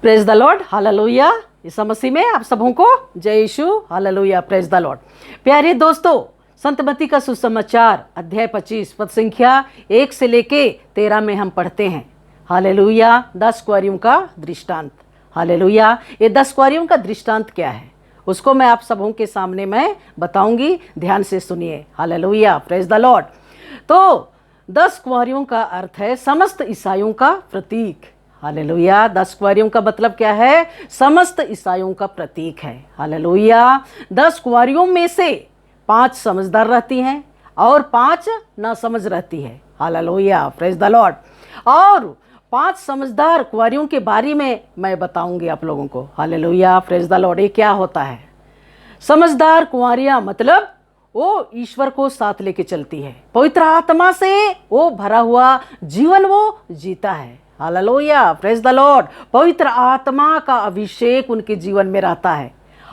Praise the lord, hallelujah. Isa Masih में आप सबों को जय Yeshu, hallelujah, praise the lord. प्यारे दोस्तों, संत मत्ती का सुसमाचार अध्याय 25 पद संख्या 1 से लेके 13 में हम पढ़ते हैं। हालेलुया। 10 कुंवारियों का दृष्टांत। हालेलुया। ये 10 कुंवारियों का दृष्टांत क्या है उसको मैं आप सबों के सामने मैं बताऊंगी, ध्यान से सुनिए। Hallelujah, praise the lord. तो 10 कुंवारियों का अर्थ है समस्त ईसाइयों का प्रतीक। हालेलुया। 10 कुंवारियों का मतलब क्या है? समस्त ईसाइयों का प्रतीक है। हालेलुया। 10 कुंवारियों में से 5 समझदार रहती हैं और 5 नासमझ रहती है। Hallelujah, praise the Lord. और 5 समझदार कुंवारियों के बारे में मैं बताऊंगी आप लोगों को। Hallelujah, praise the Lord. ये क्या होता है? समझदार कुंवारियां मतलब वो ईश्वर को साथ लेके चलती है, पवित्र आत्मा से वो भरा हुआ जीवन वो जीता है। Hallelujah, praise the Lord. पवित्र आत्मा का अभिषेक उनके जीवन में रहता है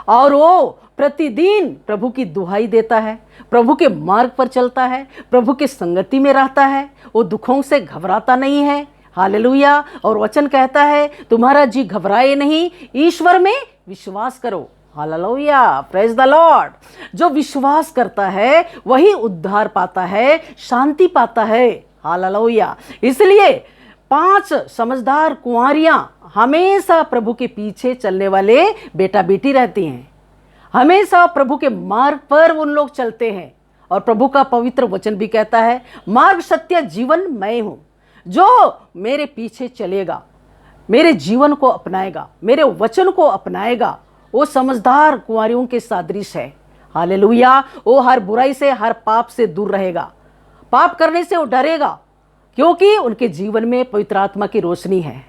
और वो प्रतिदिन प्रभु की दुहाई देता है, प्रभु के मार्ग पर चलता है, प्रभु की संगति में रहता है, वो दुखों से घबराता नहीं है। हालेलुया। और वचन कहता है तुम्हारा जी घबराए नहीं, ईश्वर में विश्वास करो। Hallelujah, praise the Lord. जो विश्वास करता है वही उद्धार पाता है, शांति पाता है। हालेलुया। इसलिए 5 समझदार कुंवारियां हमेशा प्रभु के पीछे चलने वाले बेटा बेटी रहती हैं। हमेशा प्रभु के मार्ग पर उन लोग चलते हैं और प्रभु का पवित्र वचन भी कहता है मार्ग सत्य जीवन मैं हूं। जो मेरे पीछे चलेगा, मेरे जीवन को अपनाएगा, मेरे वचन को अपनाएगा, वो समझदार कुंवारियों के सदृश है। हालेलुया। वो हर बुराई से, हर पाप से दूर रहेगा, पाप करने से वो डरेगा, क्योंकि उनके जीवन में पवित्र आत्मा की रोशनी है।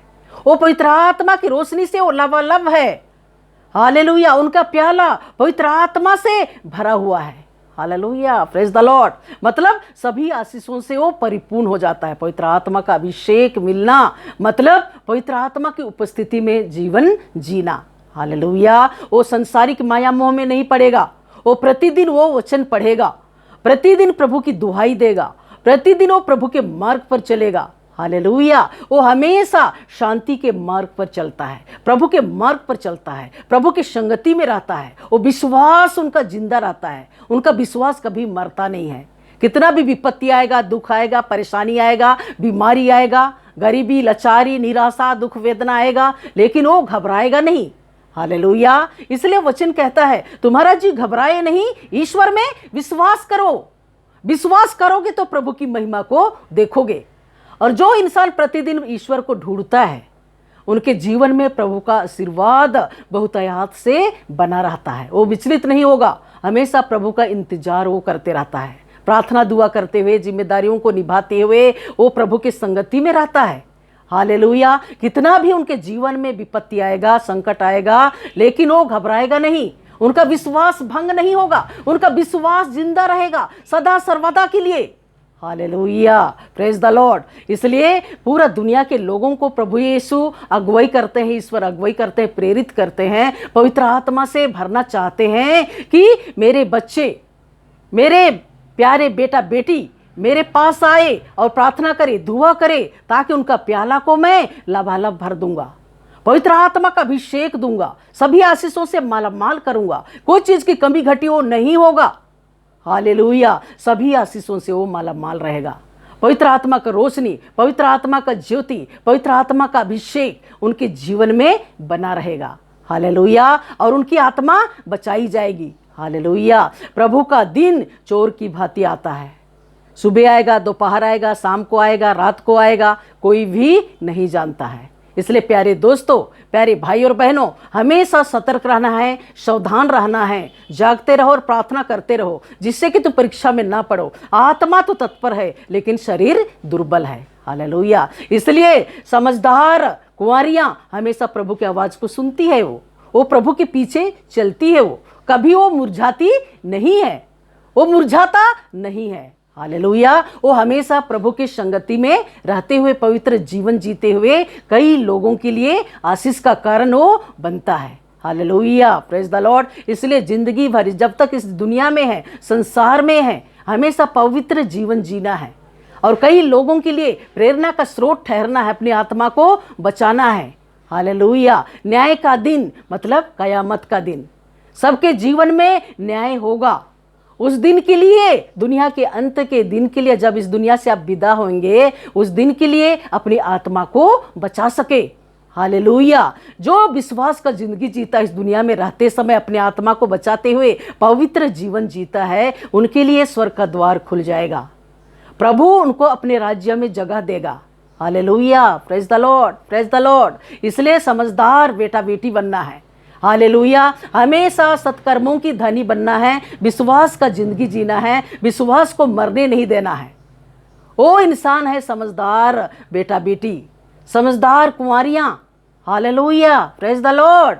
वो पवित्र आत्मा की रोशनी से वो लबालब है। हालेलुया। उनका प्याला पवित्र आत्मा से भरा हुआ है। Hallelujah, praise the Lord. मतलब सभी आशीषों से वो परिपूर्ण हो जाता है। पवित्र आत्मा का अभिषेक मिलना मतलब पवित्र आत्मा की उपस्थिति में जीवन जीना। हालेलुया। वो संसारिक माया मोह में नहीं पड़ेगा। वो प्रतिदिन वो वचन पढ़ेगा, प्रतिदिन प्रभु की दुहाई देगा, प्रतिदिन वो प्रभु के मार्ग पर चलेगा। हालेलुया। वो हमेशा शांति के मार्ग पर चलता है, प्रभु के मार्ग पर चलता है, प्रभु की संगति में रहता है। वो विश्वास उनका जिंदा रहता है, उनका विश्वास कभी मरता नहीं है। कितना भी विपत्ति आएगा, दुख आएगा, परेशानी आएगा, बीमारी आएगा, गरीबी, लाचारी, निराशा, दुख, वेदना आएगा, लेकिन वो घबराएगा नहीं। हालेलुया। इसलिए वचन कहता है तुम्हारा जी घबराए नहीं, ईश्वर में विश्वास करो। विश्वास करोगे तो प्रभु की महिमा को देखोगे। और जो इंसान प्रतिदिन ईश्वर को ढूंढता है उनके जीवन में प्रभु का आशीर्वाद बहुतायत से बना रहता है। वो विचलित नहीं होगा, हमेशा प्रभु का इंतजार वो करते रहता है। प्रार्थना दुआ करते हुए, जिम्मेदारियों को निभाते हुए वो प्रभु की संगति में रहता है। हालेलुया। कितना भी उनके जीवन में विपत्ति आएगा, संकट आएगा, लेकिन वो घबराएगा नहीं। उनका विश्वास भंग नहीं होगा, उनका विश्वास जिंदा रहेगा सदा सर्वदा के लिए। Hallelujah, praise the Lord. इसलिए पूरा दुनिया के लोगों को प्रभु यीशु अगुवाई करते हैं, ईश्वर अगुवाई करते हैं, प्रेरित करते हैं, पवित्र आत्मा से भरना चाहते हैं कि मेरे बच्चे, मेरे प्यारे बेटा बेटी मेरे पास आए और प्रार्थना करे, दुआ करे, ताकि उनका प्याला को मैं लबालब भर दूंगा, पवित्र आत्मा का अभिषेक दूंगा, सभी आशीषों से मालामाल करूंगा, कोई चीज की कमी घटी वो नहीं होगा। हालेलुया। सभी आशीषों से वो मालामाल रहेगा। पवित्र आत्मा का रोशनी, पवित्र आत्मा का ज्योति, पवित्र आत्मा का अभिषेक उनके जीवन में बना रहेगा। हालेलुया। और उनकी आत्मा बचाई जाएगी। हालेलुया। प्रभु का दिन चोर की भांति आता है। सुबह आएगा, दोपहर आएगा, शाम को आएगा, रात को आएगा, कोई भी नहीं जानता है। इसलिए प्यारे दोस्तों, प्यारे भाई और बहनों, हमेशा सतर्क रहना है, सावधान रहना है, जागते रहो और प्रार्थना करते रहो, जिससे कि तुम परीक्षा में ना पड़ो। आत्मा तो तत्पर है लेकिन शरीर दुर्बल है। हालेलुया। इसलिए समझदार कुंवारियां हमेशा प्रभु की आवाज को सुनती है, वो प्रभु के पीछे चलती है, वो कभी वो मुरझाती नहीं है, वो मुरझाता नहीं है। हालेलुया। वो हमेशा प्रभु की संगति में रहते हुए पवित्र जीवन जीते हुए कई लोगों के लिए आशीष का कारण वो बनता है। Hallelujah, praise the Lord. इसलिए जिंदगी भर जब तक इस दुनिया में है, संसार में है, हमेशा पवित्र जीवन जीना है और कई लोगों के लिए प्रेरणा का स्रोत ठहरना है, अपनी आत्मा को बचाना है। हालेलुया। न्याय का दिन मतलब कयामत का दिन, सबके जीवन में न्याय होगा। उस दिन के लिए, दुनिया के अंत के दिन के लिए, जब इस दुनिया से आप विदा होंगे, उस दिन के लिए अपनी आत्मा को बचा सके। हालेलुया। जो विश्वास का जिंदगी जीता, इस दुनिया में रहते समय अपने आत्मा को बचाते हुए पवित्र जीवन जीता है, उनके लिए स्वर्ग का द्वार खुल जाएगा। प्रभु उनको अपने राज्य में जगह देगा। Hallelujah, praise the Lord, praise the Lord. इसलिए समझदार बेटा बेटी बनना है। हालेलुया। हमेशा सत्कर्मों की धनी बनना है, विश्वास का जिंदगी जीना है, विश्वास को मरने नहीं देना है। वो इंसान है समझदार बेटा बेटी, समझदार कुंवारियां। Hallelujah, praise the lord.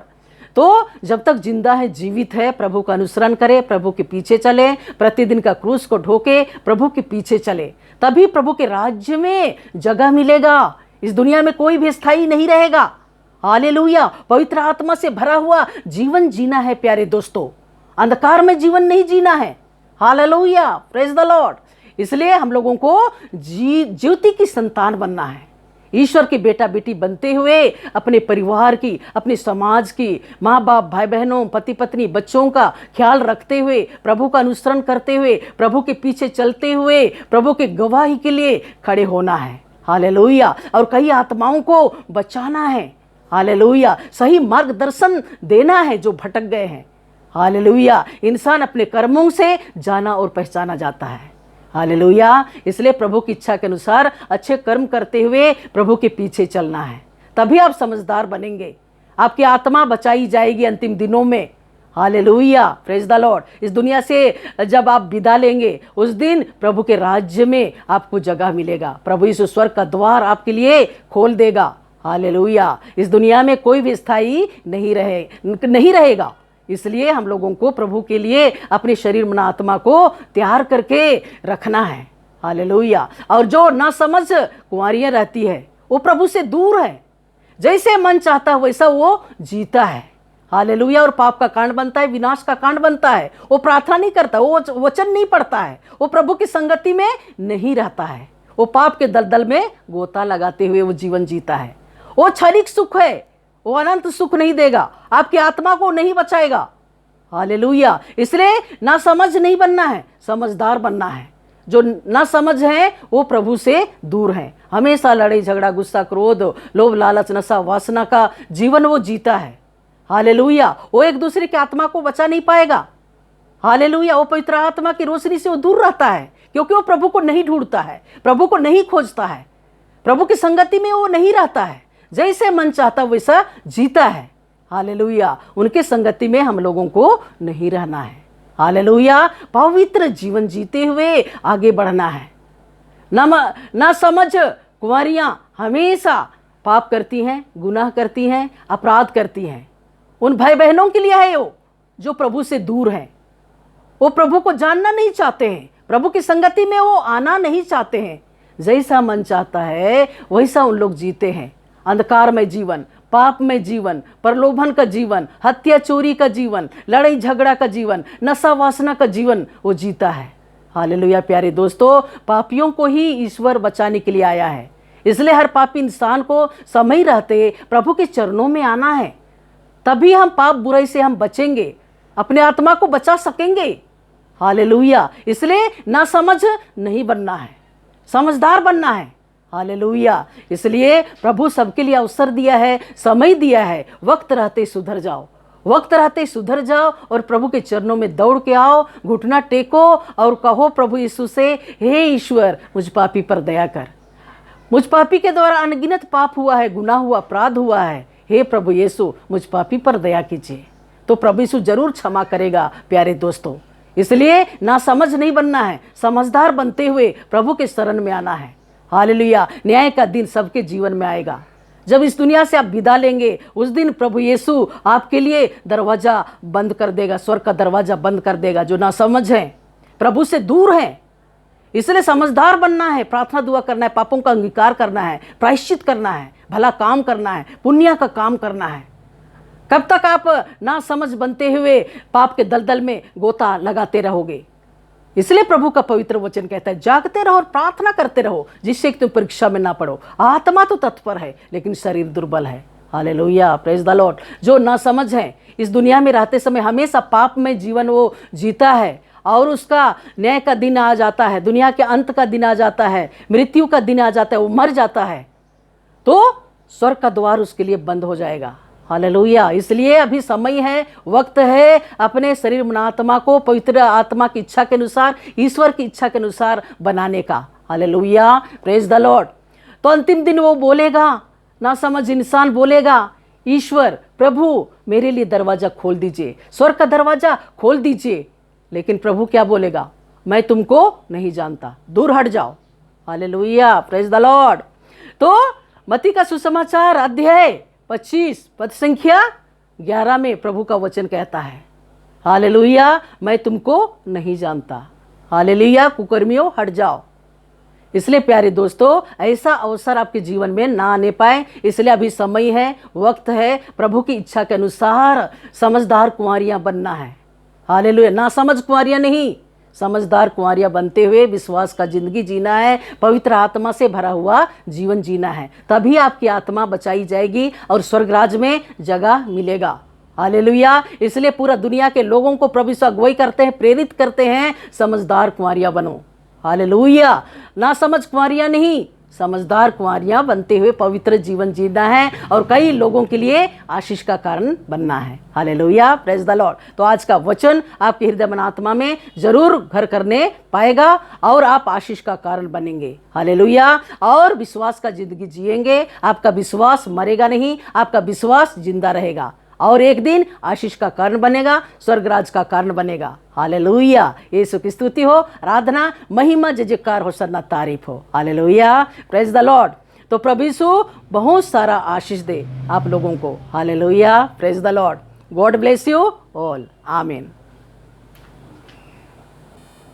तो जब तक जिंदा है, जीवित है, प्रभु का अनुसरण करे, प्रभु के पीछे चले, प्रतिदिन का क्रूस को ढोके प्रभु के पीछे चले, तभी प्रभु के राज्य में जगह मिलेगा। इस दुनिया में कोई भी स्थायी नहीं रहेगा। हालेलुया। पवित्र आत्मा से भरा हुआ जीवन जीना है प्यारे दोस्तों, अंधकार में जीवन नहीं जीना है। Hallelujah, praise the Lord. इसलिए हम लोगों को ज्योति की संतान बनना है, ईश्वर के बेटा बेटी बनते हुए अपने परिवार की, अपने समाज की, माँ बाप, भाई बहनों, पति पत्नी, बच्चों का ख्याल रखते हुए, प्रभु का अनुसरण करते हुए, प्रभु के पीछे चलते हुए, प्रभु के गवाही के लिए खड़े होना है। हालेलुया। और कई आत्माओं को बचाना है। हालेलुया। सही मार्गदर्शन देना है जो भटक गए हैं। हालेलुया। इंसान अपने कर्मों से जाना और पहचाना जाता है। हालेलुया। इसलिए प्रभु की इच्छा के अनुसार अच्छे कर्म करते हुए प्रभु के पीछे चलना है, तभी आप समझदार बनेंगे, आपकी आत्मा बचाई जाएगी अंतिम दिनों में। Hallelujah, praise the Lord. इस दुनिया से जब आप विदा लेंगे, उस दिन प्रभु के राज्य में आपको जगह मिलेगा। प्रभु यीशु स्वर्ग का द्वार आपके लिए खोल देगा। हालेलुया। इस दुनिया में कोई भी स्थायी नहीं रहेगा। इसलिए हम लोगों को प्रभु के लिए अपने शरीर मन आत्मा को तैयार करके रखना है। हालेलुया। और जो ना समझ कुंवारियां रहती है, वो प्रभु से दूर है, जैसे मन चाहता है वैसा वो जीता है। हालेलुया। और पाप का कांड बनता है, विनाश का कांड बनता है। वो प्रार्थना नहीं करता, वो वचन नहीं पढ़ता है, वो प्रभु की संगति में नहीं रहता है, वो पाप के दलदल में गोता लगाते हुए वो जीवन जीता है। वो क्षणिक सुख है, वो अनंत सुख नहीं देगा, आपकी आत्मा को नहीं बचाएगा। हालेलुया। इसलिए ना समझ नहीं बनना है, समझदार बनना है। जो ना समझ है वो प्रभु से दूर है, हमेशा लड़ाई झगड़ा, गुस्सा, क्रोध, लोभ, लालच, नशा, वासना का जीवन वो जीता है। हालेलुया। वो एक दूसरे की आत्मा को बचा नहीं पाएगा। हालेलुया। वो पवित्र आत्मा की रोशनी से वो दूर रहता है, क्योंकि वो प्रभु को नहीं ढूंढता है, प्रभु को नहीं खोजता है, प्रभु की संगति में वो नहीं रहता है, जैसे मन चाहता वैसा जीता है। हालेलुया। उनके संगति में हम लोगों को नहीं रहना है। हालेलुया। पवित्र जीवन जीते हुए आगे बढ़ना है। ना समझ कुंवारियां हमेशा पाप करती हैं, गुनाह करती हैं, अपराध करती हैं। उन भाई बहनों के लिए है वो जो प्रभु से दूर हैं, वो प्रभु को जानना नहीं चाहते हैं, प्रभु की संगति में वो आना नहीं चाहते हैं। जैसा मन चाहता है वैसा उन लोग जीते हैं। अंधकार में जीवन, पाप में जीवन, प्रलोभन का जीवन, हत्या चोरी का जीवन, लड़ाई झगड़ा का जीवन, नशा वासना का जीवन वो जीता है। हालेलुया। प्यारे दोस्तों, पापियों को ही ईश्वर बचाने के लिए आया है। इसलिए हर पापी इंसान को समय रहते प्रभु के चरणों में आना है, तभी हम पाप बुराई से हम बचेंगे, अपने आत्मा को बचा सकेंगे। हालेलुया। इसलिए ना समझ नहीं बनना है, समझदार बनना है। हालेलुया। इसलिए प्रभु सबके लिए अवसर दिया है, समय दिया है। वक्त रहते सुधर जाओ, वक्त रहते सुधर जाओ और प्रभु के चरणों में दौड़ के आओ, घुटना टेको और कहो प्रभु यीशु से, हे ईश्वर, मुझ पापी पर दया कर। मुझ पापी के द्वारा अनगिनत पाप हुआ है, गुनाह हुआ, अपराध हुआ है। हे प्रभु यीशु, मुझ पापी पर दया कीजिए। तो प्रभु यीशु जरूर क्षमा करेगा। प्यारे दोस्तों, इसलिए ना समझ नहीं बनना है, समझदार बनते हुए प्रभु के शरण में आना है। हालेलुया। न्याय का दिन सबके जीवन में आएगा। जब इस दुनिया से आप विदा लेंगे, उस दिन प्रभु यीशु आपके लिए दरवाजा बंद कर देगा, स्वर्ग का दरवाजा बंद कर देगा। जो ना समझ है, प्रभु से दूर है, इसलिए समझदार बनना है, प्रार्थना दुआ करना है, पापों का अंगीकार करना है, प्रायश्चित करना है, भला काम करना है, पुण्य का काम करना है। कब तक आप ना समझ बनते हुए पाप के दलदल में गोता लगाते रहोगे? इसलिए प्रभु का पवित्र वचन कहता है, जागते रहो और प्रार्थना करते रहो, जिससे कि तुम परीक्षा में ना पड़ो। आत्मा तो तत्पर है लेकिन शरीर दुर्बल है। Hallelujah, praise the Lord. जो ना समझ है, इस दुनिया में रहते समय हमेशा पाप में जीवन वो जीता है, और उसका न्याय का दिन आ जाता है, दुनिया के अंत का दिन आ जाता है, मृत्यु का दिन आ जाता है, वो मर जाता है, तो स्वर्ग का द्वार उसके लिए बंद हो जाएगा। हालेलुया। इसलिए अभी समय है, वक्त है अपने शरीर मन आत्मा को पवित्र आत्मा की इच्छा के अनुसार, ईश्वर की इच्छा के अनुसार बनाने का। Hallelujah, praise the lord. तो अंतिम दिन वो बोलेगा, ना समझ इंसान बोलेगा, ईश्वर प्रभु मेरे लिए दरवाजा खोल दीजिए, स्वर्ग का दरवाजा खोल दीजिए। लेकिन प्रभु क्या बोलेगा? मैं तुमको नहीं जानता, दूर हट जाओ। Hallelujah, praise the lord. तो मत्ती का सुसमाचार अध्याय 25 पद संख्या 11 में प्रभु का वचन कहता है, हालेलुया, मैं तुमको नहीं जानता। हालेलुया, कुकर्मियों हट जाओ। इसलिए प्यारे दोस्तों, ऐसा अवसर आपके जीवन में ना आने पाए, इसलिए अभी समय है, वक्त है, प्रभु की इच्छा के अनुसार समझदार कुंवारियां बनना है। हालेलुया, ना समझ कुंवारियां नहीं, समझदार कुंवारियां बनते हुए विश्वास का जिंदगी जीना है, पवित्र आत्मा से भरा हुआ जीवन जीना है। तभी आपकी आत्मा बचाई जाएगी और स्वर्ग राज में जगह मिलेगा। हालेलुया। इसलिए पूरा दुनिया के लोगों को प्रभु से अगुवाई करते हैं, प्रेरित करते हैं, समझदार कुंवारियां बनो। हालेलुया, ना समझ कुंवारियां नहीं, समझदार कुंवारियां बनते हुए पवित्र जीवन जीना है और कई लोगों के लिए आशीष का कारण बनना है। Hallelujah, praise the lord. तो आज का वचन आपके हृदय मन आत्मा में जरूर घर करने पाएगा और आप आशीष का कारण बनेंगे। हालेलुया, और विश्वास का जिंदगी जिएंगे। आपका विश्वास मरेगा नहीं, आपका विश्वास जिंदा रहेगा और एक दिन आशीष का कारण बनेगा, स्वर्गराज का कारण बनेगा। हालेलुया, यीशु की स्तुति हो, आराधना, महिमा, जय जयकार हो, सन्ना तारीफ हो। Hallelujah, praise the lord. तो प्रभु यीशु बहुत सारा आशीष दे आप लोगों को। Hallelujah, praise the Lord. God bless you all, आमीन।